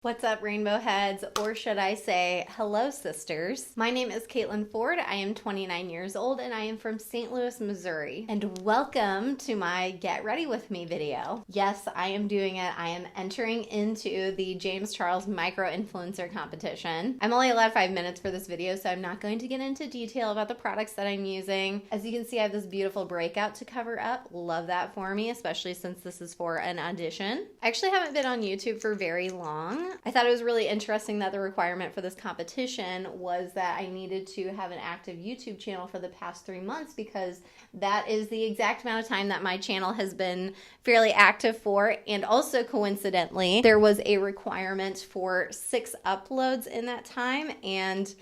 What's up, Rainbow Heads, or should I say, hello, sisters. My name is Caitlin Ford. I am 29 years old and I am from St. Louis, Missouri. And welcome to my Get Ready With Me video. Yes, I am doing it. I am entering into the James Charles Micro Influencer Competition. I'm only allowed 5 minutes for this video, so I'm not going to get into detail about the products that I'm using. As you can see, I have this beautiful breakout to cover up. Love that for me, especially since this is for an audition. I actually haven't been on YouTube for very long. I thought it was really interesting that the requirement for this competition was that I needed to have an active YouTube channel for the past 3 months, because that is the exact amount of time that my channel has been fairly active for. And also coincidentally, there was a requirement for 6 uploads in that time, and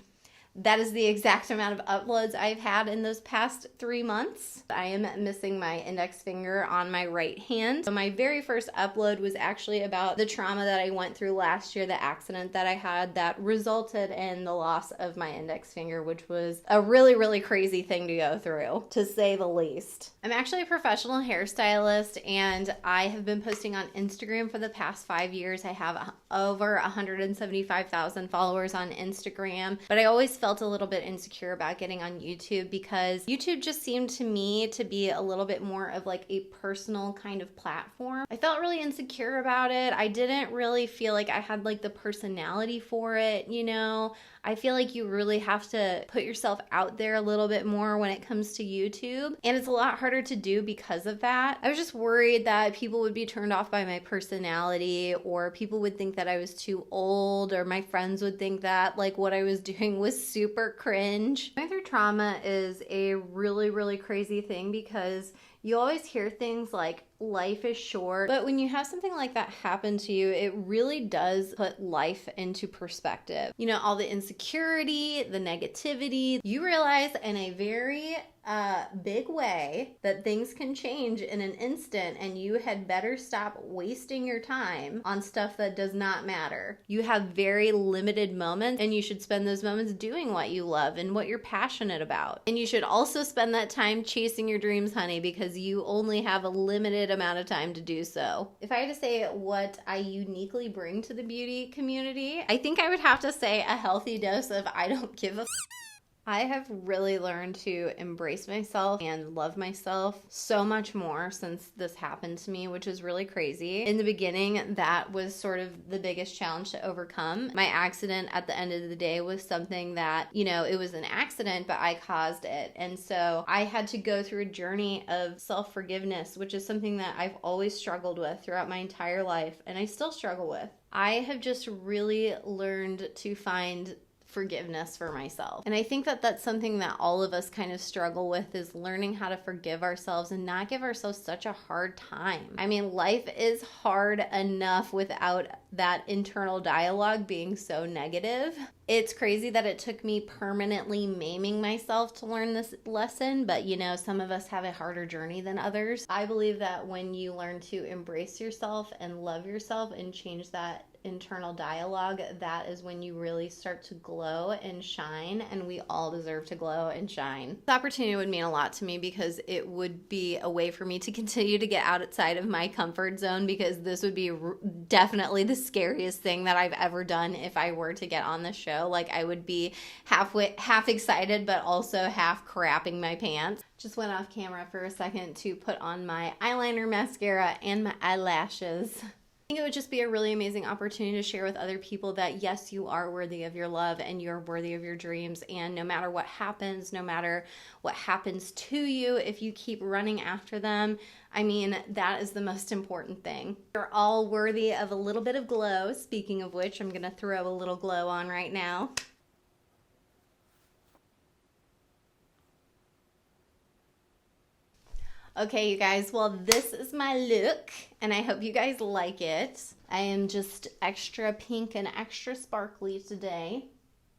that is the exact amount of uploads I've had in those past 3 months. I am missing my index finger on my right hand. So my very first upload was actually about the trauma that I went through last year, the accident that I had that resulted in the loss of my index finger, which was a really, really crazy thing to go through, to say the least. I'm actually a professional hairstylist, and I have been posting on Instagram for the past 5 years. I have over 175,000 followers on Instagram, but I always felt a little bit insecure about getting on YouTube, because YouTube just seemed to me to be a little bit more of like a personal kind of platform. I felt really insecure about it. I didn't really feel like I had like the personality for it, you know? I feel like you really have to put yourself out there a little bit more when it comes to YouTube, and it's a lot harder to do because of that. I was just worried that people would be turned off by my personality, or people would think that I was too old, or my friends would think that like what I was doing was super cringe. Going through trauma is a really, really crazy thing, because you always hear things like life is short, but when you have something like that happen to you, it really does put life into perspective. You know, all the insecurity, the negativity, you realize in a very big way that things can change in an instant, and you had better stop wasting your time on stuff that does not matter. You have very limited moments, and you should spend those moments doing what you love and what you're passionate about. And you should also spend that time chasing your dreams, honey, because you only have a limited amount of time to do so. If I had to say what I uniquely bring to the beauty community, I think I would have to say a healthy dose of I don't give a I have really learned to embrace myself and love myself so much more since this happened to me, which is really crazy. In the beginning, that was sort of the biggest challenge to overcome. My accident at the end of the day was something that, you know, it was an accident, but I caused it. And so I had to go through a journey of self-forgiveness, which is something that I've always struggled with throughout my entire life, and I still struggle with. I have just really learned to find forgiveness for myself. And I think that that's something that all of us kind of struggle with, is learning how to forgive ourselves and not give ourselves such a hard time. I mean, life is hard enough without that internal dialogue being so negative. It's crazy that it took me permanently maiming myself to learn this lesson, but you know, some of us have a harder journey than others. I believe that when you learn to embrace yourself and love yourself and change that internal dialogue, that is when you really start to glow and shine, and we all deserve to glow and shine. This opportunity would mean a lot to me, because it would be a way for me to continue to get outside of my comfort zone, because this would be definitely the scariest thing that I've ever done if I were to get on the show. Like, I would be half excited, but also half crapping my pants. Just went off camera for a second to put on my eyeliner, mascara, and my eyelashes. I think it would just be a really amazing opportunity to share with other people that yes, you are worthy of your love and you're worthy of your dreams, and no matter what happens, no matter what happens to you, if you keep running after them, I mean, that is the most important thing. You're all worthy of a little bit of glow. Speaking of which, I'm gonna throw a little glow on right now. Okay, you guys, well, this is my look, and I hope you guys like it. I am just extra pink and extra sparkly today.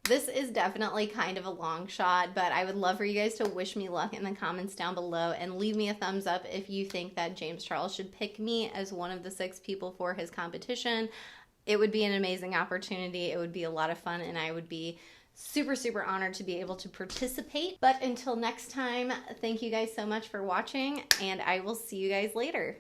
This is definitely kind of a long shot, but I would love for you guys to wish me luck in the comments down below, and leave me a thumbs up if you think that James Charles should pick me as one of the 6 people for his competition. It would be an amazing opportunity. It would be a lot of fun, and I would be super, super honored to be able to participate. But until next time, thank you guys so much for watching, and I will see you guys later.